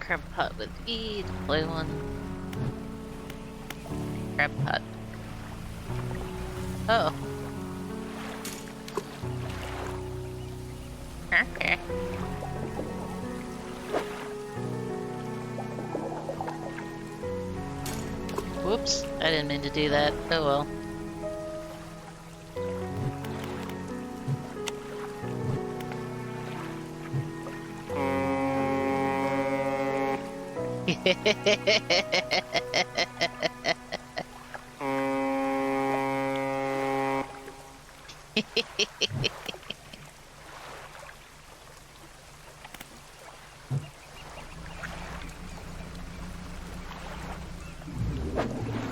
Crab pot with E, deploy one. Crab pot. Oh. Okay. Whoops, I didn't mean to do that. Oh well.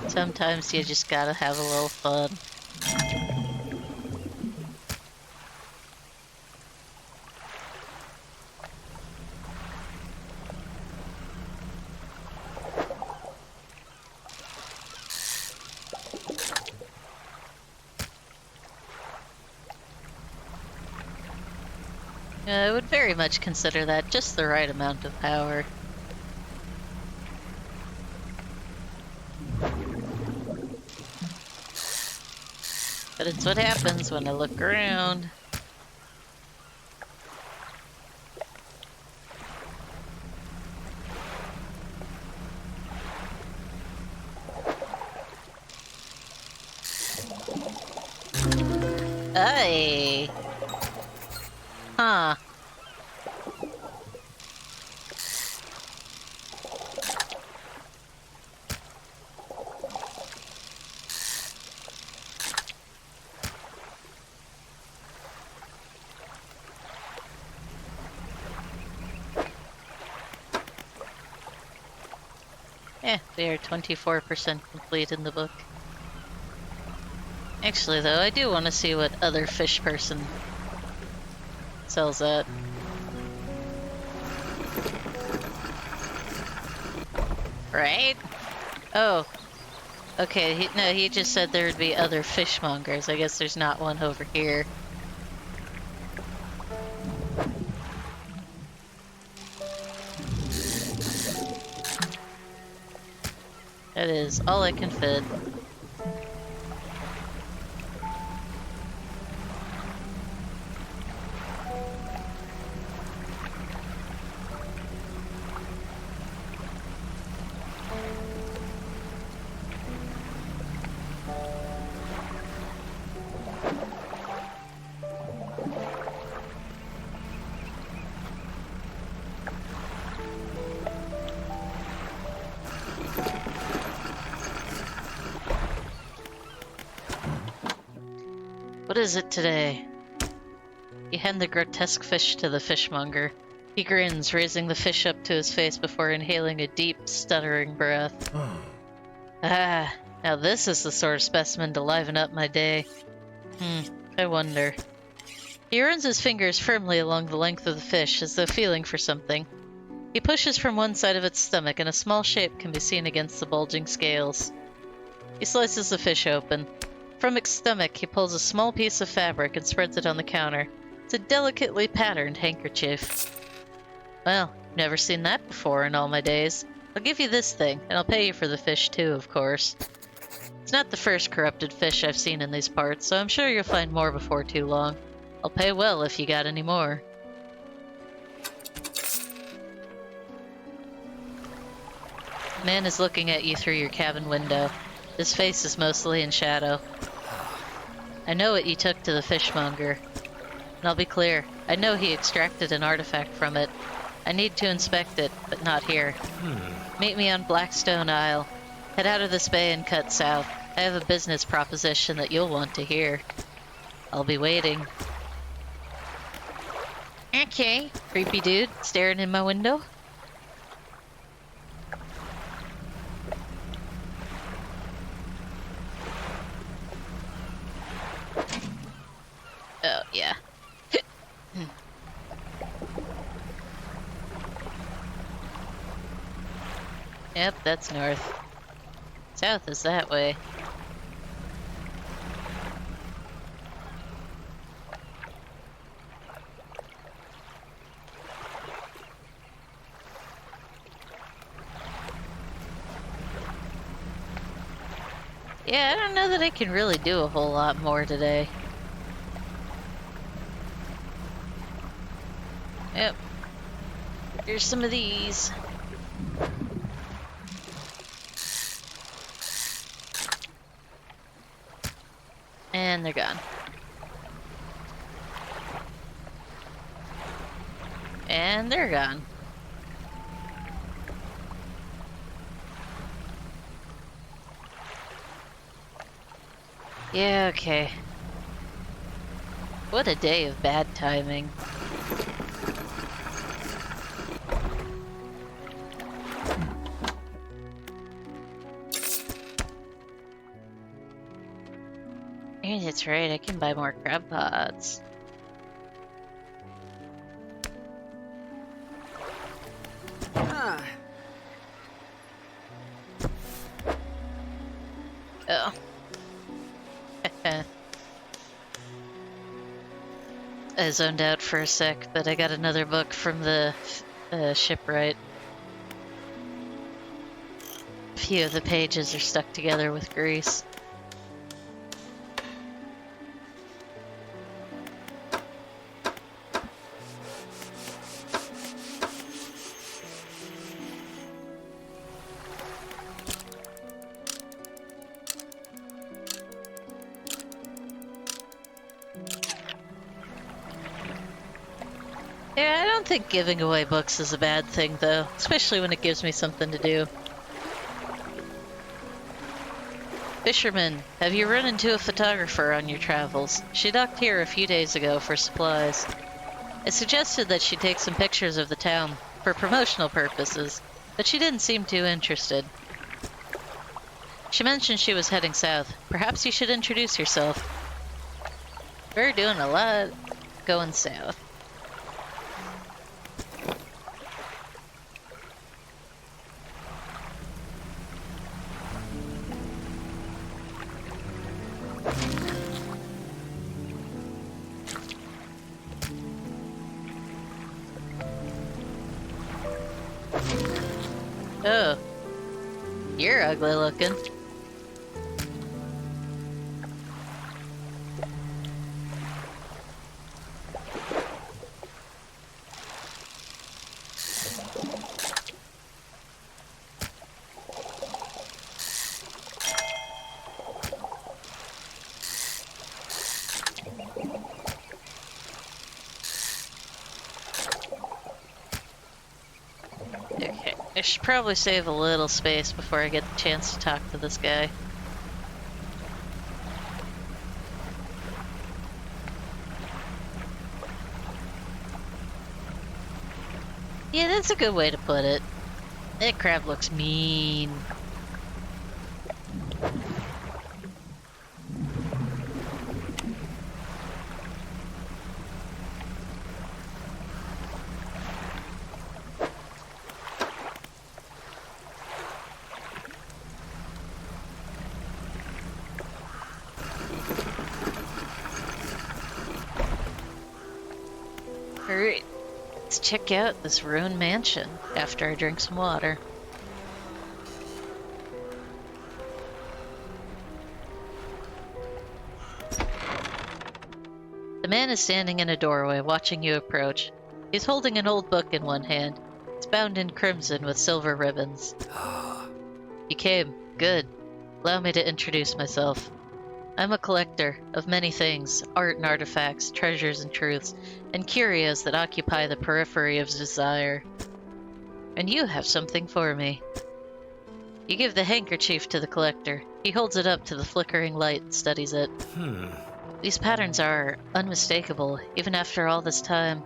Sometimes you just gotta have a little fun. I would very much consider that just the right amount of power. But it's what happens when I look around. Hey! Huh. We are 24% complete in the book. Actually, though, I do want to see what other fish person sells at. Right? Oh. Okay, he just said there would be other fishmongers. I guess there's not one over here. That is all I can fit. What is it today? You hand the grotesque fish to the fishmonger. He grins, raising the fish up to his face before inhaling a deep, stuttering breath. Ah, now this is the sort of specimen to liven up my day. I wonder. He runs his fingers firmly along the length of the fish as though feeling for something. He pushes from one side of its stomach and a small shape can be seen against the bulging scales. He slices the fish open. From its stomach, he pulls a small piece of fabric and spreads it on the counter. It's a delicately patterned handkerchief. Well, never seen that before in all my days. I'll give you this thing, and I'll pay you for the fish too, of course. It's not the first corrupted fish I've seen in these parts, so I'm sure you'll find more before too long. I'll pay well if you got any more. Man is looking at you through your cabin window. His face is mostly in shadow. I know what you took to the fishmonger. And I'll be clear, I know he extracted an artifact from it. I need to inspect it, but not here. Meet me on Blackstone Isle. Head out of this bay and cut south. I have a business proposition that you'll want to hear. I'll be waiting. Okay, creepy dude staring in my window. Oh, yeah. Yep, that's north. South is that way. Yeah, I don't know that I can really do a whole lot more today. Yep. Here's some of these. And they're gone. And they're gone. Yeah, okay. What a day of bad timing. Hey, that's right, I can buy more crab pots. Oh. I zoned out for a sec, but I got another book from the shipwright. A few of the pages are stuck together with grease. Yeah, I don't think giving away books is a bad thing, though, especially when it gives me something to do. Fisherman, have you run into a photographer on your travels? She docked here a few days ago for supplies. I suggested that she take some pictures of the town for promotional purposes, but she didn't seem too interested. She mentioned she was heading south. Perhaps you should introduce yourself. We're doing a lot going south. Oh, you're ugly looking. Okay, I should probably save a little space before I get the chance to talk to this guy. Yeah, that's a good way to put it. That crab looks mean. Alright, let's check out this ruined mansion after I drink some water. The man is standing in a doorway watching you approach. He's holding an old book in one hand. It's bound in crimson with silver ribbons. You came. Good. Allow me to introduce myself. I'm a collector of many things, art and artifacts, treasures and truths, and curios that occupy the periphery of desire. And you have something for me. You give the handkerchief to the collector. He holds it up to the flickering light and studies it. These patterns are unmistakable, even after all this time.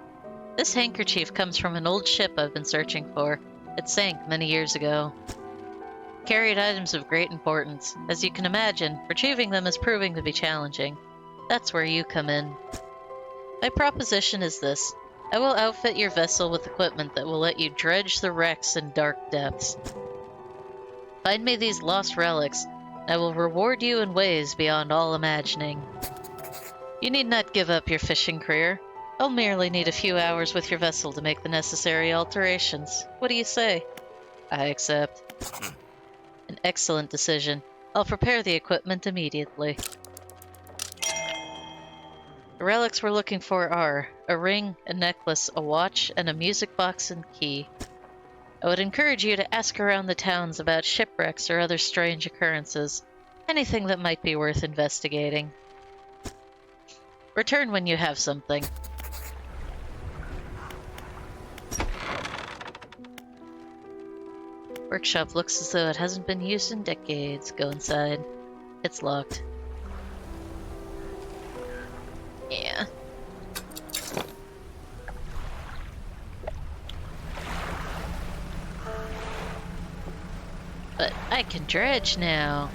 This handkerchief comes from an old ship I've been searching for. It sank many years ago. Carried items of great importance. As you can imagine, retrieving them is proving to be challenging. That's where you come in. My proposition is this. I will outfit your vessel with equipment that will let you dredge the wrecks in dark depths. Find me these lost relics. I will reward you in ways beyond all imagining. You need not give up your fishing career. I'll merely need a few hours with your vessel to make the necessary alterations. What do you say? I accept. An excellent decision. I'll prepare the equipment immediately. The relics we're looking for are a ring, a necklace, a watch, and a music box and key. I would encourage you to ask around the towns about shipwrecks or other strange occurrences. Anything that might be worth investigating. Return when you have something. Workshop looks as though it hasn't been used in decades. Go inside. It's locked. Yeah. But I can dredge now.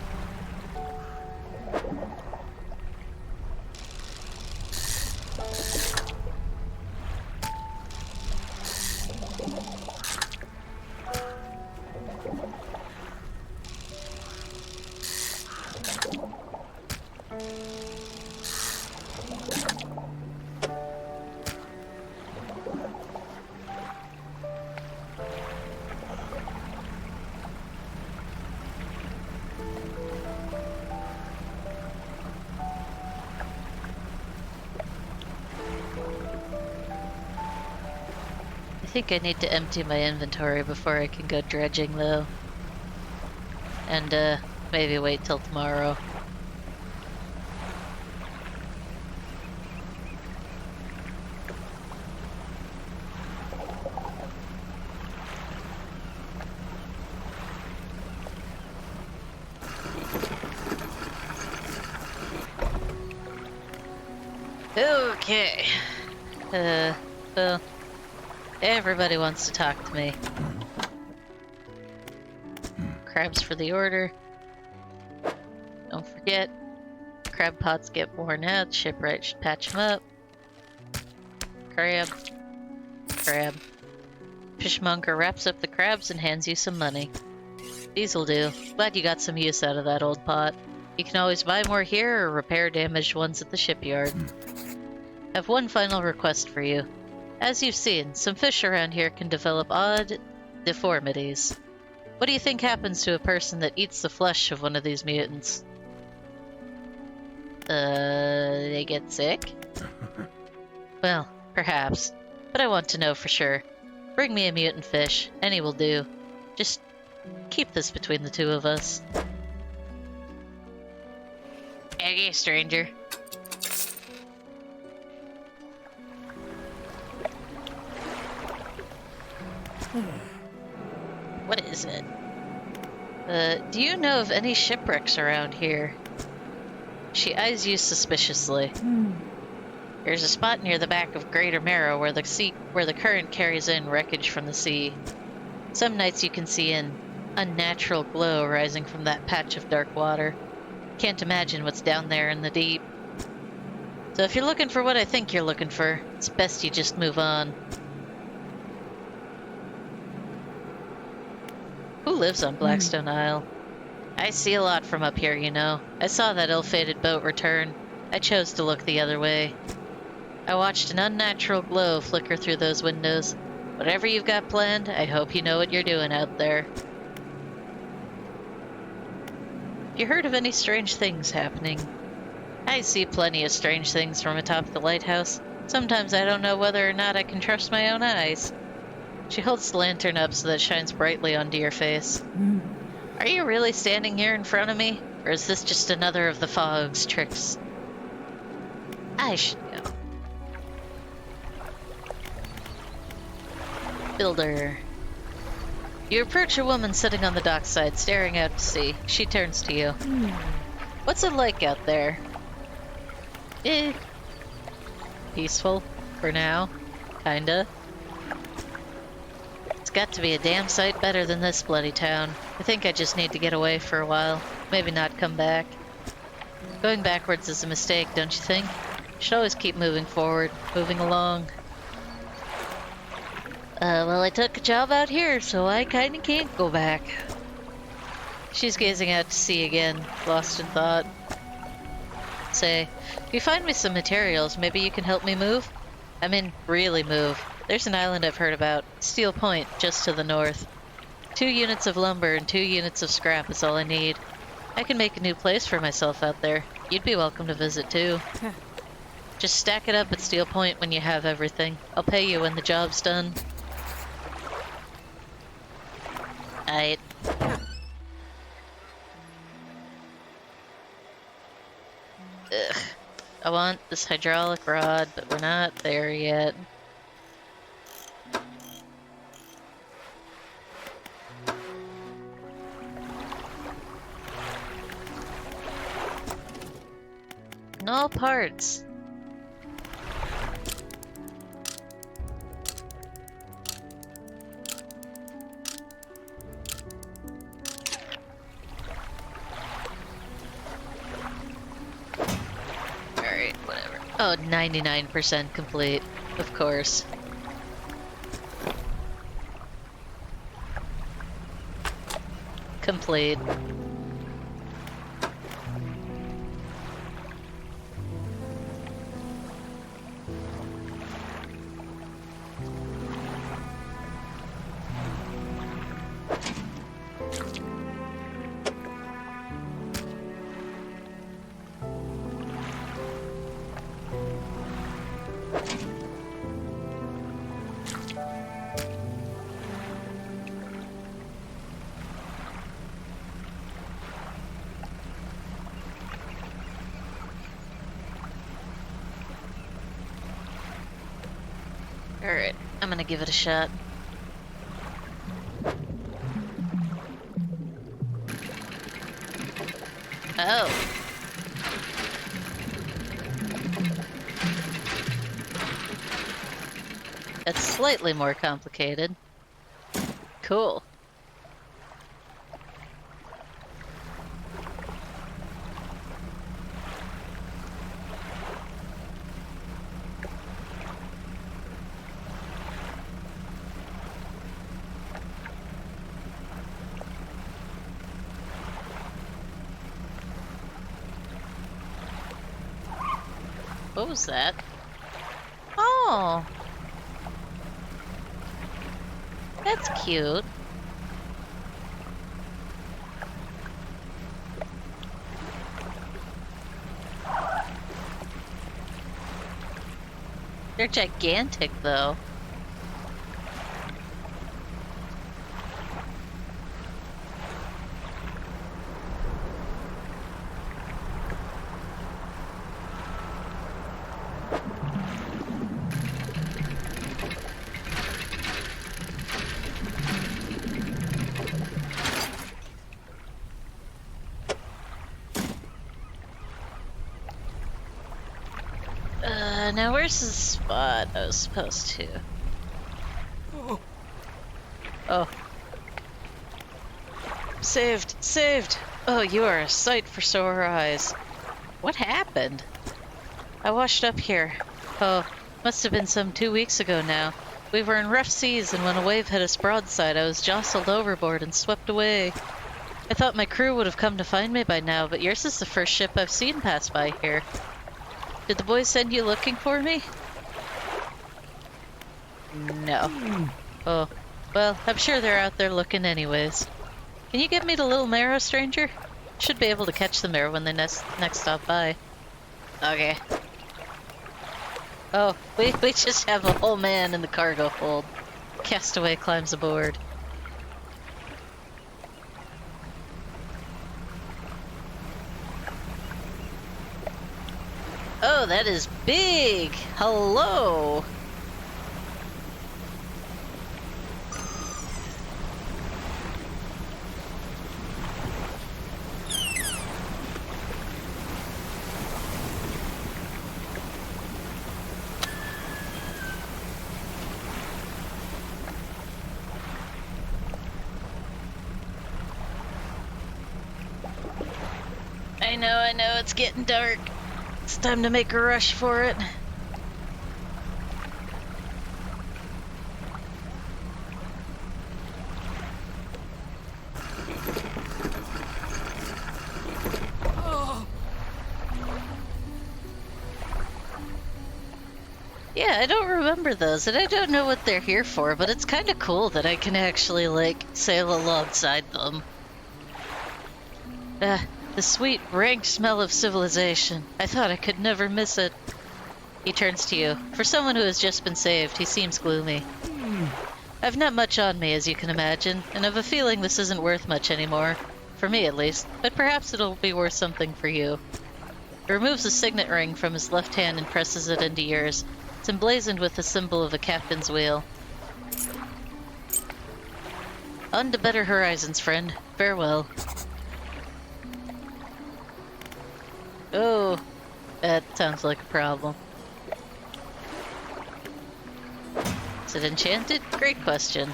I think I need to empty my inventory before I can go dredging, though. And, maybe wait till tomorrow. Okay. Well, everybody wants to talk to me. Crabs for the order. Don't forget, crab pots get worn out. Shipwright should patch them up. Crab. Crab. Fishmonger wraps up the crabs and hands you some money. These'll do. Glad you got some use out of that old pot. You can always buy more here or repair damaged ones at the shipyard. I have one final request for you. As you've seen, some fish around here can develop odd deformities. What do you think happens to a person that eats the flesh of one of these mutants? They get sick? Well, perhaps. But I want to know for sure. Bring me a mutant fish. Any will do. Just keep this between the two of us. Okay, stranger. What is it? Do you know of any shipwrecks around here? She eyes you suspiciously. There's a spot near the back of Greater Marrow where the current carries in wreckage from the sea. Some nights you can see an unnatural glow rising from that patch of dark water. Can't imagine what's down there in the deep. So if you're looking for what I think you're looking for, it's best you just move on. Who lives on Blackstone Isle? I see a lot from up here, you know. I saw that ill-fated boat return. I chose to look the other way. I watched an unnatural glow flicker through those windows. Whatever you've got planned, I hope you know what you're doing out there. You heard of any strange things happening? I see plenty of strange things from atop the lighthouse. Sometimes I don't know whether or not I can trust my own eyes. She holds the lantern up so that it shines brightly onto your face. Are you really standing here in front of me? Or is this just another of the fog's tricks? I should go. Builder. You approach a woman sitting on the dockside, staring out to sea. She turns to you. What's it like out there? Peaceful. For now. Kinda. It's got to be a damn sight better than this bloody town. I think I just need to get away for a while. Maybe not come back. Going backwards is a mistake, don't you think? You should always keep moving forward, moving along. Well, I took a job out here, so I kinda can't go back. She's gazing out to sea again, lost in thought. Say, if you find me some materials, maybe you can help me move? I mean, really move. There's an island I've heard about, Steel Point, just to the north. 2 units of lumber and 2 units of scrap is all I need. I can make a new place for myself out there. You'd be welcome to visit too. Just stack it up at Steel Point when you have everything. I'll pay you when the job's done. Aight. Ugh. I want this hydraulic rod, but we're not there yet. No parts. Alright, whatever. Oh, 99% complete. Of course. Complete. Alright, I'm gonna give it a shot. Oh. That's slightly more complicated. Cool. What was that? Oh! That's cute. They're gigantic, though. Now where's the spot I was supposed to? Oh. Saved! Saved! Oh, you are a sight for sore eyes. What happened? I washed up here. Oh, must have been some 2 weeks ago now. We were in rough seas, and when a wave hit us broadside, I was jostled overboard and swept away. I thought my crew would have come to find me by now, but yours is the first ship I've seen pass by here. Did the boys send you looking for me? No. Oh, well, I'm sure they're out there looking anyways. Can you get me the little marrow, stranger? Should be able to catch them there when they next stop by. Okay. Oh, we just have a whole man in the cargo hold. Castaway climbs aboard. Oh, that is big! Hello! I know, it's getting dark. It's time to make a rush for it. Yeah, I don't remember those, and I don't know what they're here for, but it's kind of cool that I can actually, like, sail alongside them. The sweet, rank smell of civilization. I thought I could never miss it. He turns to you. For someone who has just been saved, he seems gloomy. I've not much on me, as you can imagine, and I've a feeling this isn't worth much anymore. For me, at least. But perhaps it'll be worth something for you. He removes a signet ring from his left hand and presses it into yours. It's emblazoned with the symbol of a captain's wheel. On to better horizons, friend. Farewell. Oh, that sounds like a problem. Is it enchanted? Great question.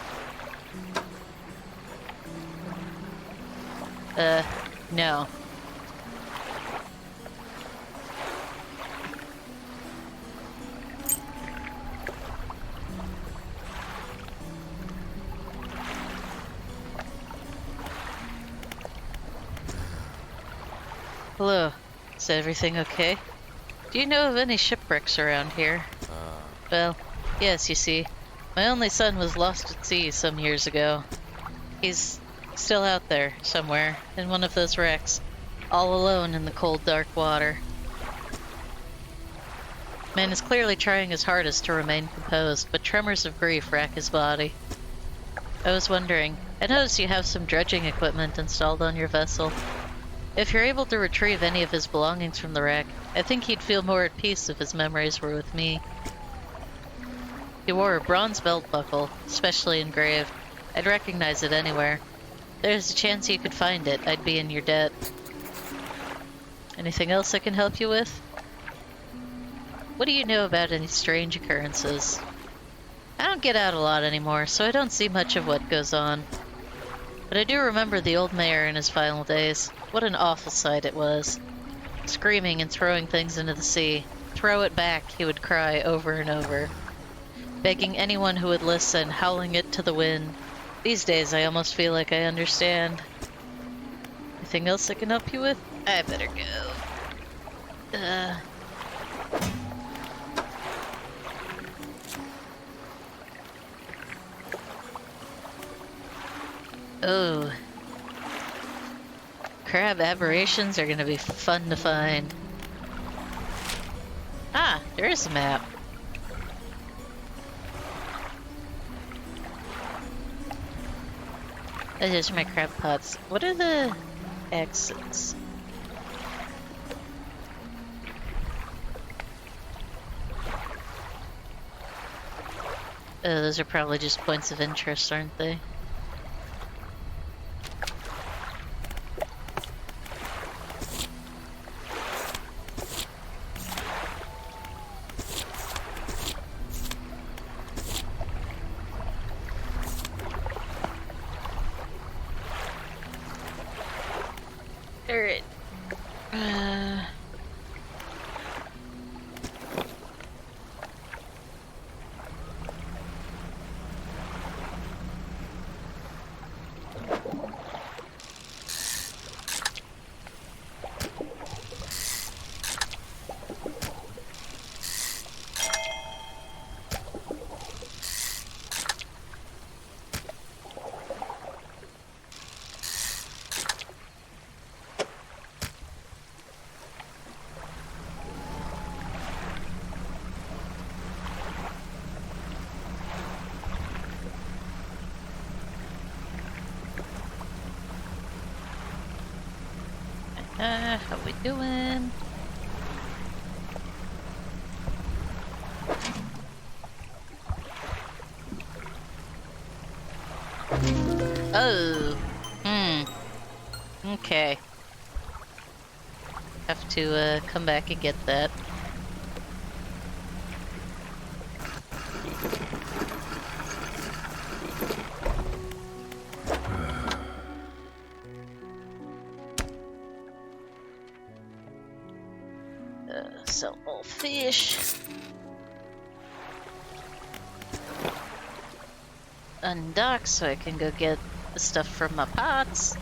No. Hello. Is everything okay? Do you know of any shipwrecks around here? Well, yes, you see. My only son was lost at sea some years ago. He's still out there, somewhere, in one of those wrecks, all alone in the cold, dark water. Man is clearly trying his hardest to remain composed, but tremors of grief rack his body. I was wondering, I noticed you have some dredging equipment installed on your vessel. If you're able to retrieve any of his belongings from the wreck, I think he'd feel more at peace if his memories were with me. He wore a bronze belt buckle, specially engraved. I'd recognize it anywhere. There's a chance you could find it. I'd be in your debt. Anything else I can help you with? What do you know about any strange occurrences? I don't get out a lot anymore, so I don't see much of what goes on. But I do remember the old mayor in his final days. What an awful sight it was. Screaming and throwing things into the sea. Throw it back, he would cry over and over. Begging anyone who would listen, howling it to the wind. These days I almost feel like I understand. Anything else I can help you with? I better go. Oh. Crab aberrations are gonna be fun to find. Ah, there is a map. Those are my crab pots. What are the exits? Those are probably just points of interest, aren't they? Alright. How we doing? Oh. Okay. Have to, come back and get that. Sell all fish. Undock so I can go get the stuff from my pots.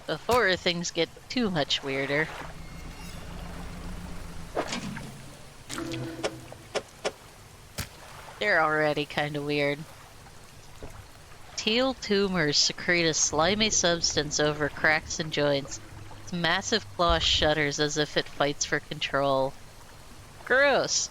Before things get too much weirder. They're already kind of weird. teal tumors secrete a slimy substance over cracks and joints. Its massive claw shudders as if it fights for control. Gross.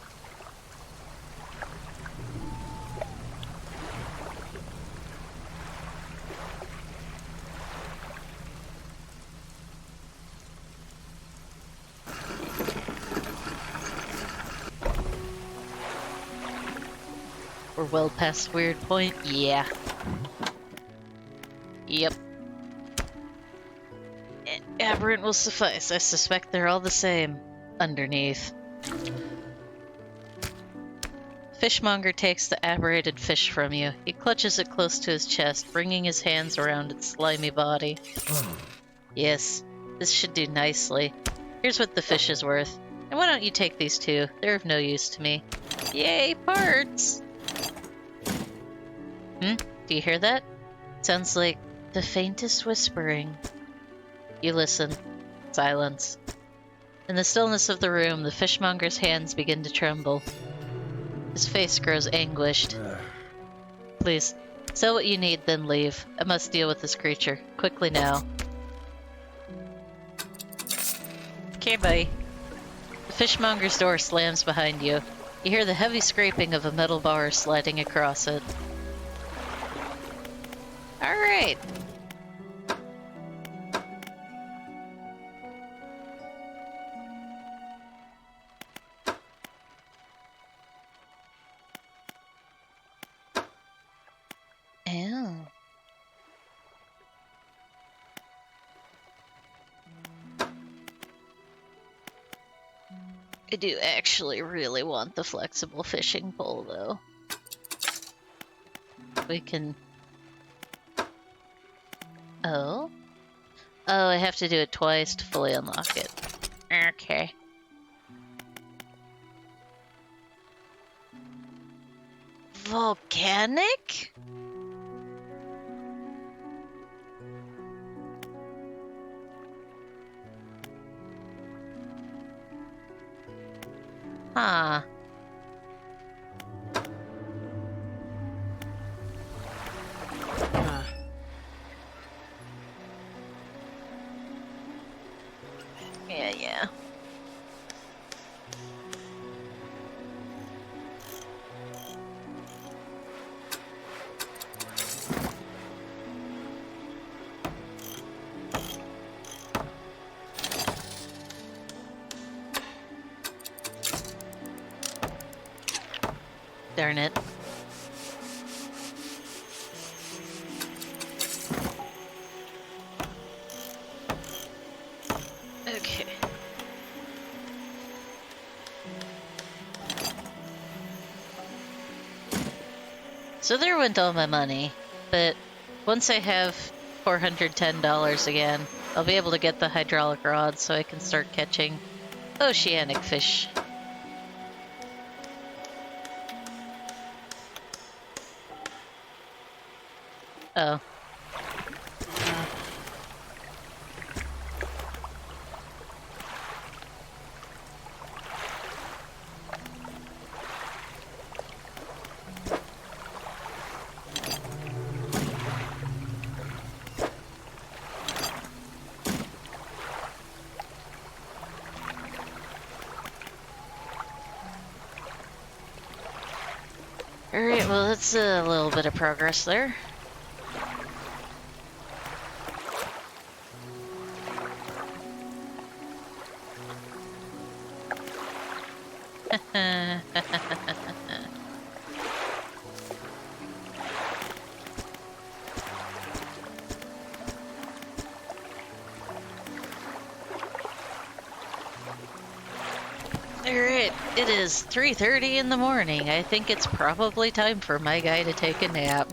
We're well past weird point. Yeah. Yep. Aberrant will suffice. I suspect they're all the same. Underneath. Fishmonger takes the aberrated fish from you. He clutches it close to his chest, bringing his hands around its slimy body. Yes, this should do nicely. Here's what the fish is worth. And why don't you take these two? They're of no use to me. Yay, parts! Do you hear that? Sounds like the faintest whispering. You listen. Silence. In the stillness of the room, the fishmonger's hands begin to tremble. His face grows anguished. Please, sell what you need, then leave. I must deal with this creature. Quickly now. Okay, bye. The fishmonger's door slams behind you. You hear the heavy scraping of a metal bar sliding across it. Alright. Oh. I do actually really want the flexible fishing pole, though. We can... Oh? Oh, I have to do it twice to fully unlock it. Okay. Volcanic? Huh. Yeah. Darn it. Okay. So there went all my money, but once I have $410 again, I'll be able to get the hydraulic rod so I can start catching oceanic fish. Oh. Alright, well that's a little bit of progress there. Alright, it is 3:30 in the morning. I think it's probably time for my guy to take a nap.